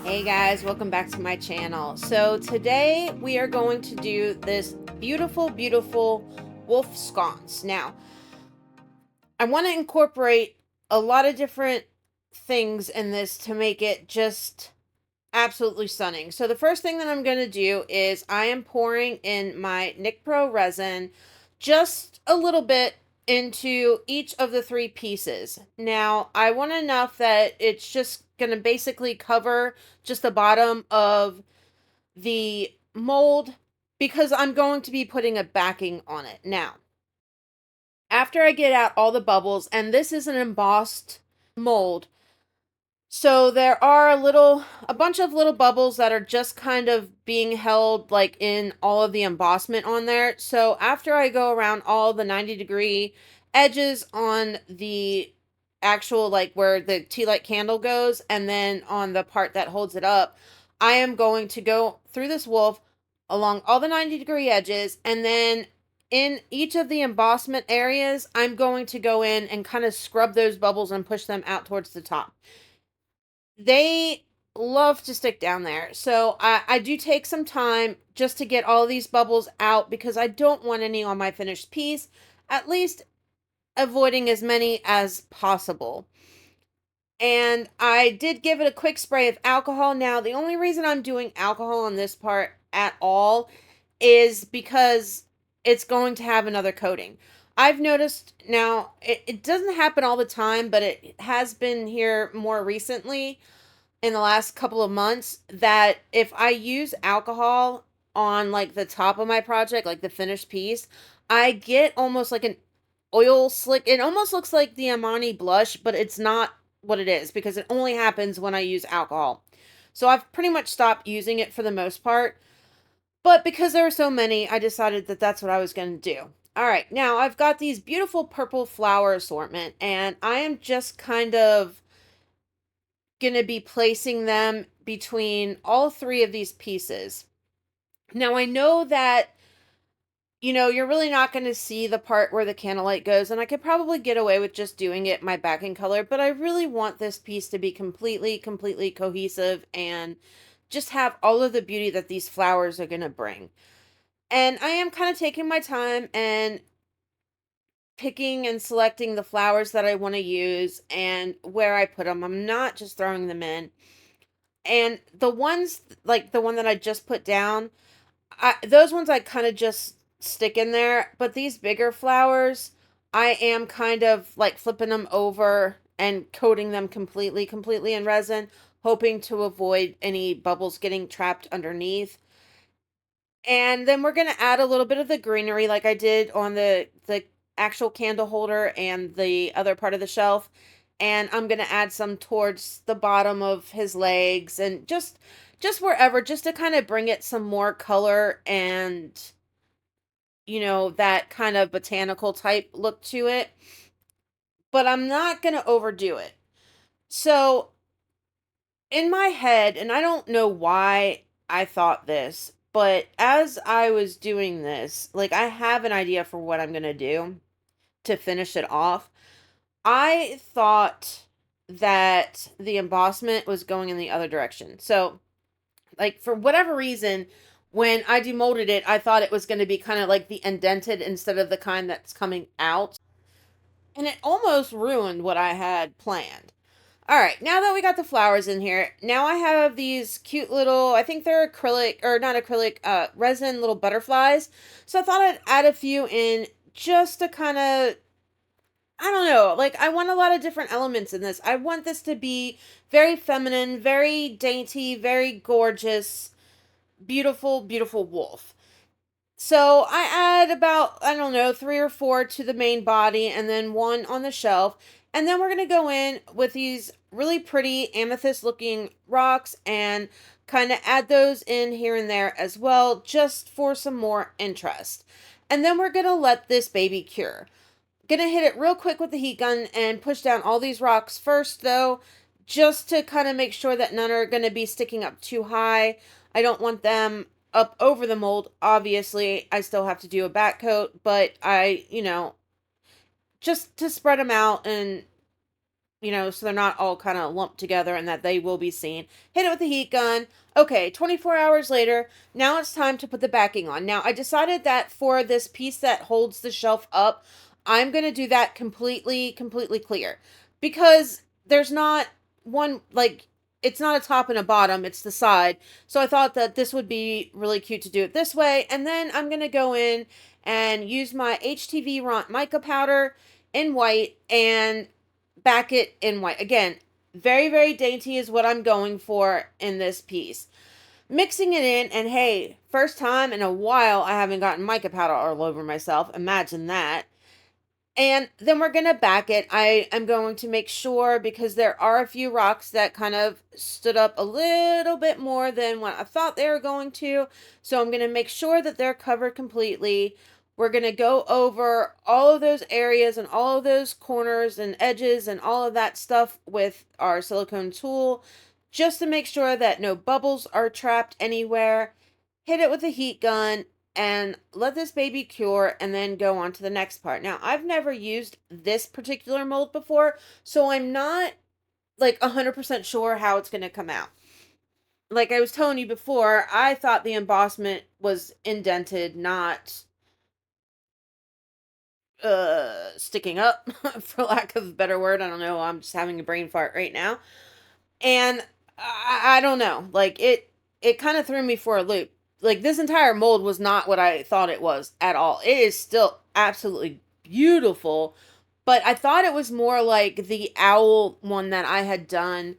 Hey guys, welcome back to my channel. So today we are going to do this beautiful wolf sconce. Now, I want to incorporate a lot of different things in this to make it just absolutely stunning. So the first thing that I'm going to do is I am pouring in my Nic Pro resin just a little bit into each of the three pieces. Now, I want enough that it's just going to basically cover just the bottom of the mold because I'm going to be putting a backing on it. Now, after I get out all the bubbles, and this is an embossed mold, so there are a bunch of little bubbles that are just kind of being held like in all of the embossment on there. So after I go around all the 90-degree edges on the actual, like where the tea light candle goes, and then on the part that holds it up, I am going to go through this wolf along all the 90-degree edges, and then in each of the embossment areas, I'm going to go in and kind of scrub those bubbles and push them out towards the top. They love to stick down there. So I do take some time just to get all these bubbles out because I don't want any on my finished piece, at least avoiding as many as possible. And I did give it a quick spray of alcohol. Now, the only reason I'm doing alcohol on this part at all is because it's going to have another coating. I've noticed now, it doesn't happen all the time, but it has been here more recently in the last couple of months that if I use alcohol on like the top of my project, like the finished piece, I get almost like an oil slick. It almost looks like the Amani blush, but it's not what it is because it only happens when I use alcohol. So I've pretty much stopped using it for the most part. But because there are so many, I decided that that's what I was going to do. All right, now I've got these beautiful purple flower assortment, and I am just kind of going to be placing them between all three of these pieces. Now, I know that, you're really not going to see the part where the candlelight goes, and I could probably get away with just doing it my backing color, but I really want this piece to be completely cohesive and just have all of the beauty that these flowers are going to bring. And I am kind of taking my time and picking and selecting the flowers that I want to use and where I put them. I'm not just throwing them in. And the ones like the one that I just put down, those ones I kind of just stick in there, but these bigger flowers, I am kind of like flipping them over and coating them completely in resin, hoping to avoid any bubbles getting trapped underneath. And then we're going to add a little bit of the greenery like I did on the actual candle holder and the other part of the shelf. And I'm going to add some towards the bottom of his legs and just wherever, just to kind of bring it some more color and that kind of botanical type look to it. But I'm not going to overdo it. So in my head, and I don't know why I thought this, but as I was doing this, like I have an idea for what I'm going to do to finish it off. I thought that the embossment was going in the other direction. So, like, for whatever reason, when I demolded it, I thought it was going to be kind of like the indented instead of the kind that's coming out. And it almost ruined what I had planned. All right, now that we got the flowers in here, now I have these cute little, I think they're acrylic, or not acrylic, resin little butterflies. So I thought I'd add a few in just to kind of, I don't know, like I want a lot of different elements in this. I want this to be very feminine, very dainty, very gorgeous, beautiful wolf. So I add about, I don't know, 3 or 4 to the main body and then 1 on the shelf. And then we're going to go in with these really pretty amethyst looking rocks and kind of add those in here and there as well, just for some more interest. And then we're going to let this baby cure. Gonna hit it real quick with the heat gun and push down all these rocks first though, just to kind of make sure that none are going to be sticking up too high. I don't want them up over the mold. Obviously, I still have to do a back coat, but just to spread them out and so they're not all kind of lumped together and that they will be seen. Hit it with the heat gun. Okay, 24 hours later, now it's time to put the backing on. Now, I decided that for this piece that holds the shelf up, I'm going to do that completely clear because there's not one, like, it's not a top and a bottom, it's the side. So I thought that this would be really cute to do it this way. And then I'm going to go in and use my HTV Ront mica powder in white and back it in white. Again, very dainty is what I'm going for in this piece. Mixing it in, and hey, first time in a while I haven't gotten mica powder all over myself. Imagine that. And then we're going to back it. I am going to make sure, because there are a few rocks that kind of stood up a little bit more than what I thought they were going to. So I'm going to make sure that they're covered completely. We're going to go over all of those areas and all of those corners and edges and all of that stuff with our silicone tool, just to make sure that no bubbles are trapped anywhere. Hit it with a heat gun and let this baby cure and then go on to the next part. Now, I've never used this particular mold before, so I'm not like 100% sure how it's going to come out. Like I was telling you before, I thought the embossment was indented, not sticking up, for lack of a better word. I don't know. I'm just having a brain fart right now. And I don't know. Like it kind of threw me for a loop. Like this entire mold was not what I thought it was at all. It is still absolutely beautiful, but I thought it was more like the owl one that I had done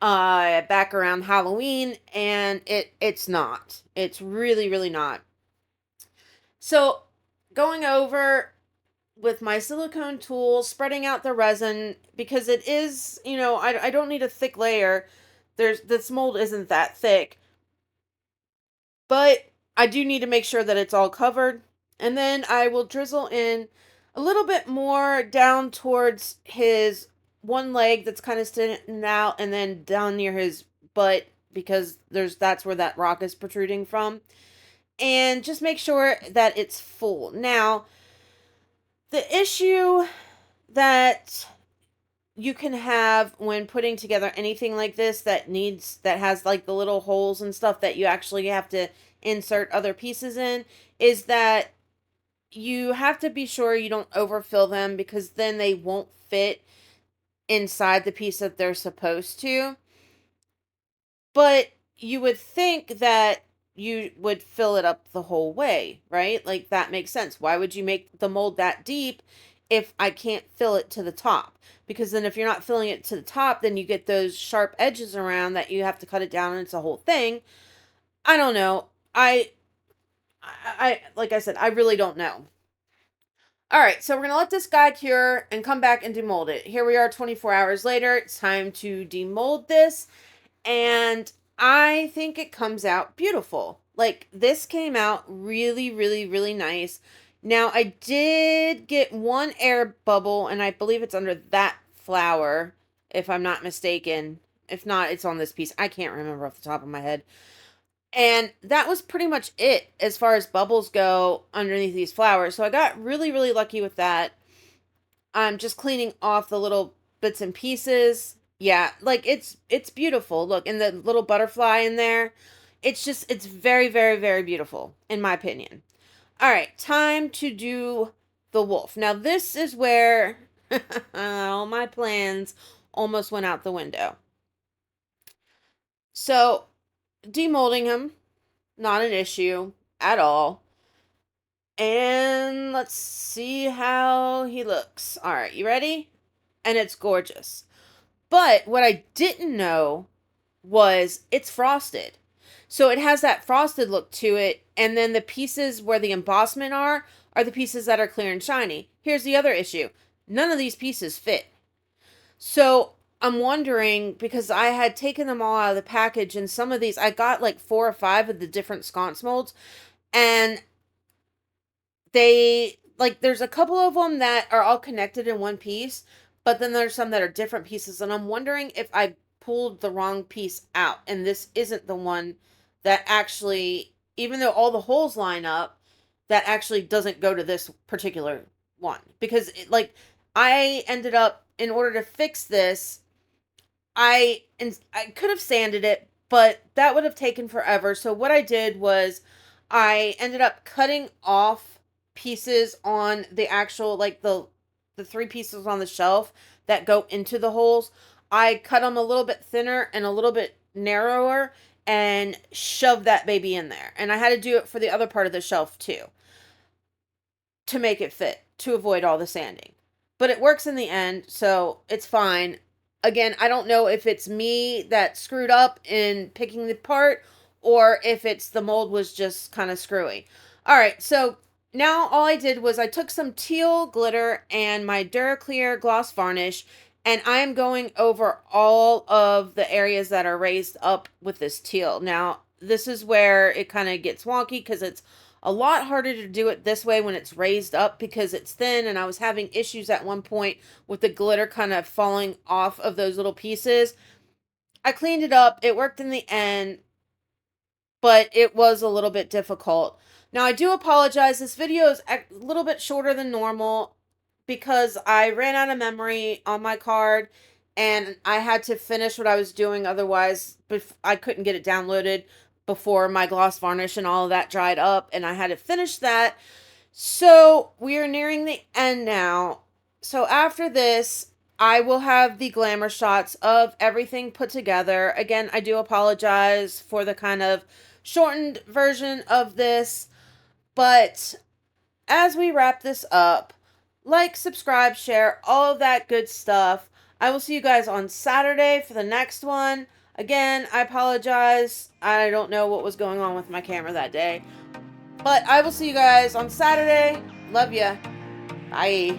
back around Halloween, and it's not. It's really not. So, going over with my silicone tool, spreading out the resin, because it is, I don't need a thick layer. This mold isn't that thick, but I do need to make sure that it's all covered. And then I will drizzle in a little bit more down towards his one leg that's kind of sticking out, and then down near his butt, because that's where that rock is protruding from. And just make sure that it's full. Now, the issue that you can have when putting together anything like this that has like the little holes and stuff that you actually have to insert other pieces in is that you have to be sure you don't overfill them, because then they won't fit inside the piece that they're supposed to. But you would think that you would fill it up the whole way, right? Like that makes sense. Why would you make the mold that deep if I can't fill it to the top? Because then if you're not filling it to the top, then you get those sharp edges around that you have to cut it down and it's a whole thing. I don't know. I like I said, I really don't know. All right, so we're going to let this guy cure and come back and demold it. Here we are 24 hours later. It's time to demold this. And I think it comes out beautiful. Like, this came out really nice. Now, I did get one air bubble, and I believe it's under that flower, if I'm not mistaken. If not, it's on this piece. I can't remember off the top of my head. And that was pretty much it as far as bubbles go underneath these flowers. So I got really lucky with that. I'm just cleaning off the little bits and pieces. Yeah, like it's beautiful. Look, and the little butterfly in there. It's very beautiful, in my opinion. All right, time to do the wolf. Now, this is where all my plans almost went out the window. So, demolding him, not an issue at all. And let's see how he looks. All right, you ready? And it's gorgeous. But what I didn't know was it's frosted. So it has that frosted look to it. And then the pieces where the embossment are the pieces that are clear and shiny. Here's the other issue. None of these pieces fit. So I'm wondering, because I had taken them all out of the package, and some of these, I got like 4 or 5 of the different sconce molds, and there's a couple of them that are all connected in one piece, but then there's some that are different pieces, and I'm wondering if I pulled the wrong piece out, and this isn't the one that actually, even though all the holes line up, that actually doesn't go to this particular one, because I ended up in order to fix this, I could have sanded it, but that would have taken forever. So what I did was I ended up cutting off pieces on the actual, like the three pieces on the shelf that go into the holes. I cut them a little bit thinner and a little bit narrower and shoved that baby in there. And I had to do it for the other part of the shelf too, to make it fit, to avoid all the sanding. But it works in the end, so it's fine. Again, I don't know if it's me that screwed up in picking the part or if it's the mold was just kind of screwy. All right, so now all I did was I took some teal glitter and my Duraclear gloss varnish, and I'm going over all of the areas that are raised up with this teal. Now, this is where it kind of gets wonky because it's a lot harder to do it this way when it's raised up because it's thin, and I was having issues at one point with the glitter kind of falling off of those little pieces. I cleaned it up. It worked in the end, but it was a little bit difficult. Now, I do apologize. This video is a little bit shorter than normal because I ran out of memory on my card and I had to finish what I was doing. Otherwise, I couldn't get it downloaded before my gloss varnish and all of that dried up, and I had to finish that. So we are nearing the end now. So after this, I will have the glamour shots of everything put together. Again, I do apologize for the kind of shortened version of this, but as we wrap this up, like, subscribe, share, all of that good stuff. I will see you guys on Saturday for the next one. Again, I apologize. I don't know what was going on with my camera that day. But I will see you guys on Saturday. Love ya. Bye.